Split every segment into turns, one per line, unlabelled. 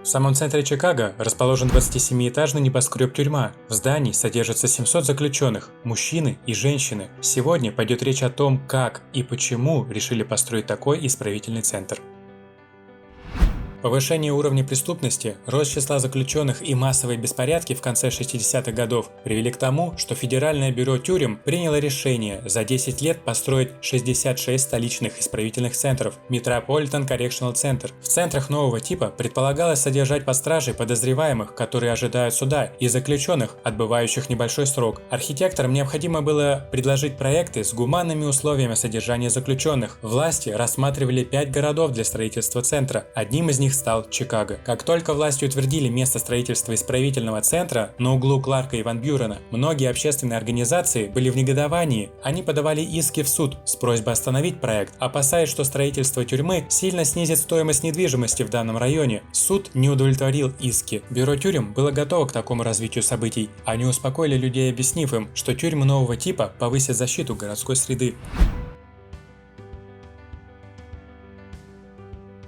В самом центре Чикаго расположен 27-этажный небоскреб-тюрьма. В здании содержится 700 заключенных, мужчины и женщины. Сегодня пойдет речь о том, как и почему решили построить такой исправительный центр. Повышение уровня преступности, рост числа заключенных и массовые беспорядки в конце 60-х годов привели к тому, что Федеральное бюро тюрем приняло решение за 10 лет построить 66 столичных исправительных центров Metropolitan Correctional Center. В центрах нового типа предполагалось содержать под стражей подозреваемых, которые ожидают суда, и заключенных, отбывающих небольшой срок. Архитекторам необходимо было предложить проекты с гуманными условиями содержания заключенных. Власти рассматривали 5 городов для строительства центра. Одним из них стал Чикаго. Как только власти утвердили место строительства исправительного центра на углу Кларка и Ван Бюрена, многие общественные организации были в негодовании. Они подавали иски в суд с просьбой остановить проект, опасаясь, что строительство тюрьмы сильно снизит стоимость недвижимости в данном районе. Суд не удовлетворил иски. Бюро тюрем было готово к такому развитию событий. Они успокоили людей, объяснив им, что тюрьмы нового типа повысят защиту городской среды.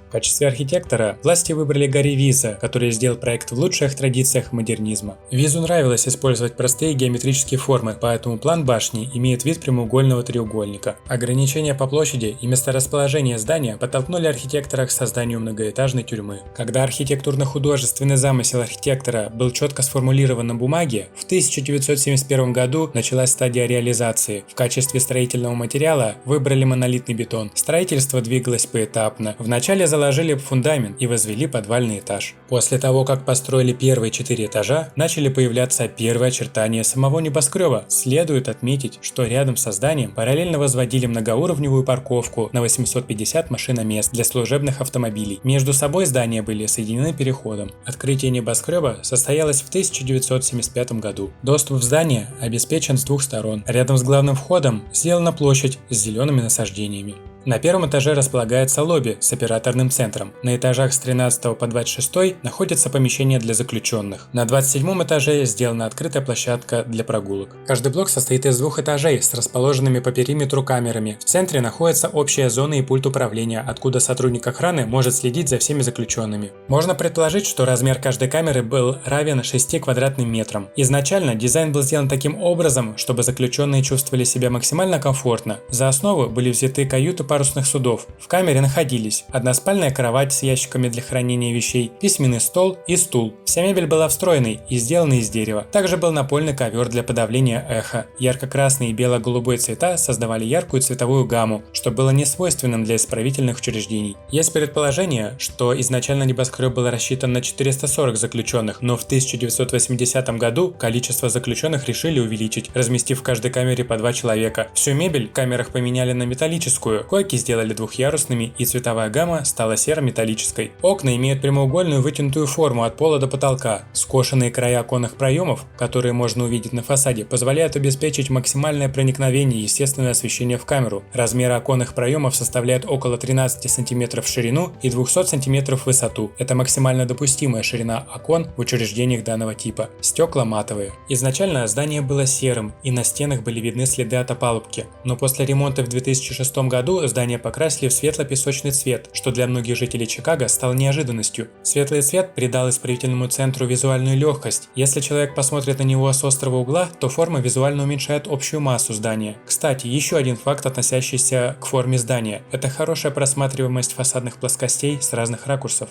В качестве архитектора власти выбрали Гарри Виза, который сделал проект в лучших традициях модернизма. Визу нравилось использовать простые геометрические формы, поэтому план башни имеет вид прямоугольного треугольника. Ограничения по площади и месторасположение здания подтолкнули архитектора к созданию многоэтажной тюрьмы. Когда архитектурно-художественный замысел архитектора был четко сформулирован на бумаге, в 1971 году началась стадия реализации. В качестве строительного материала выбрали монолитный бетон. Строительство двигалось поэтапно. Вначале заложили фундамент и возвели подвальный этаж. После того, как построили первые 4 этажа, начали появляться первые очертания самого небоскреба. Следует отметить, что рядом со зданием параллельно возводили многоуровневую парковку на 850 машиномест для служебных автомобилей. Между собой здания были соединены переходом. Открытие небоскреба состоялось в 1975 году. Доступ в здание обеспечен с 2 сторон. Рядом с главным входом сделана площадь с зелеными насаждениями. На первом этаже располагается лобби с операторным центром. На этажах с 13 по 26 находятся помещения для заключенных. На 27 этаже сделана открытая площадка для прогулок. Каждый блок состоит из 2 этажей с расположенными по периметру камерами. В центре находится общая зона и пульт управления, откуда сотрудник охраны может следить за всеми заключенными. Можно предположить, что размер каждой камеры был равен 6 квадратным метрам. Изначально дизайн был сделан таким образом, чтобы заключенные чувствовали себя максимально комфортно. За основу были взяты каюты парусных судов. В камере находились односпальная кровать с ящиками для хранения вещей, письменный стол и стул. Вся мебель была встроенной и сделана из дерева. Также был напольный ковер для подавления эха. Ярко-красный и бело-голубой цвета создавали яркую цветовую гамму, что было несвойственным для исправительных учреждений. Есть предположение, что изначально небоскреб был рассчитан на 440 заключенных, но в 1980 году количество заключенных решили увеличить, разместив в каждой камере по 2 человека. Всю мебель в камерах поменяли на металлическую, койки сделали двухъярусными, и цветовая гамма стала серо-металлической. Окна имеют прямоугольную вытянутую форму от пола до потолка. Скошенные края оконных проемов, которые можно увидеть на фасаде, позволяют обеспечить максимальное проникновение и естественное освещение в камеру. Размеры оконных проемов составляют около 13 см в ширину и 200 см в высоту. Это максимально допустимая ширина окон в учреждениях данного типа. Стекла матовые. Изначально здание было серым, и на стенах были видны следы от опалубки, но после ремонта в 2006 году здание покрасили в светло-песочный цвет, что для многих жителей Чикаго стало неожиданностью. Светлый цвет придал исправительному центру визуальную легкость. Если человек посмотрит на него с острого угла, то форма визуально уменьшает общую массу здания. Кстати, еще один факт, относящийся к форме здания – это хорошая просматриваемость фасадных плоскостей с разных ракурсов.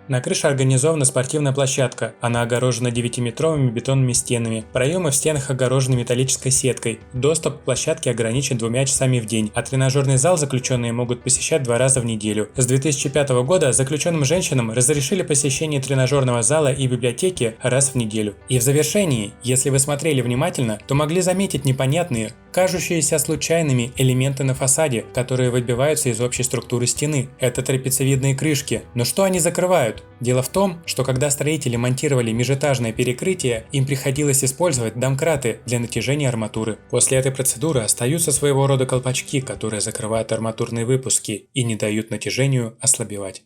На крыше организована спортивная площадка. Она огорожена 9-метровыми бетонными стенами. Проемы в стенах огорожены металлической сеткой. Доступ к площадке ограничен 2 часами в день, а тренажерный зал заключенные могут посещать 2 раза в неделю. С 2005 года заключенным женщинам разрешили посещение тренажерного зала и библиотеки раз в неделю. И в завершении, если вы смотрели внимательно, то могли заметить непонятные, кажущиеся случайными элементы на фасаде, которые выбиваются из общей структуры стены. Это трапециевидные крышки. Но что они закрывают? Дело в том, что когда строители монтировали межэтажное перекрытие, им приходилось использовать домкраты для натяжения арматуры. После этой процедуры остаются своего рода колпачки, которые закрывают арматурные выпуски и не дают натяжению ослабевать.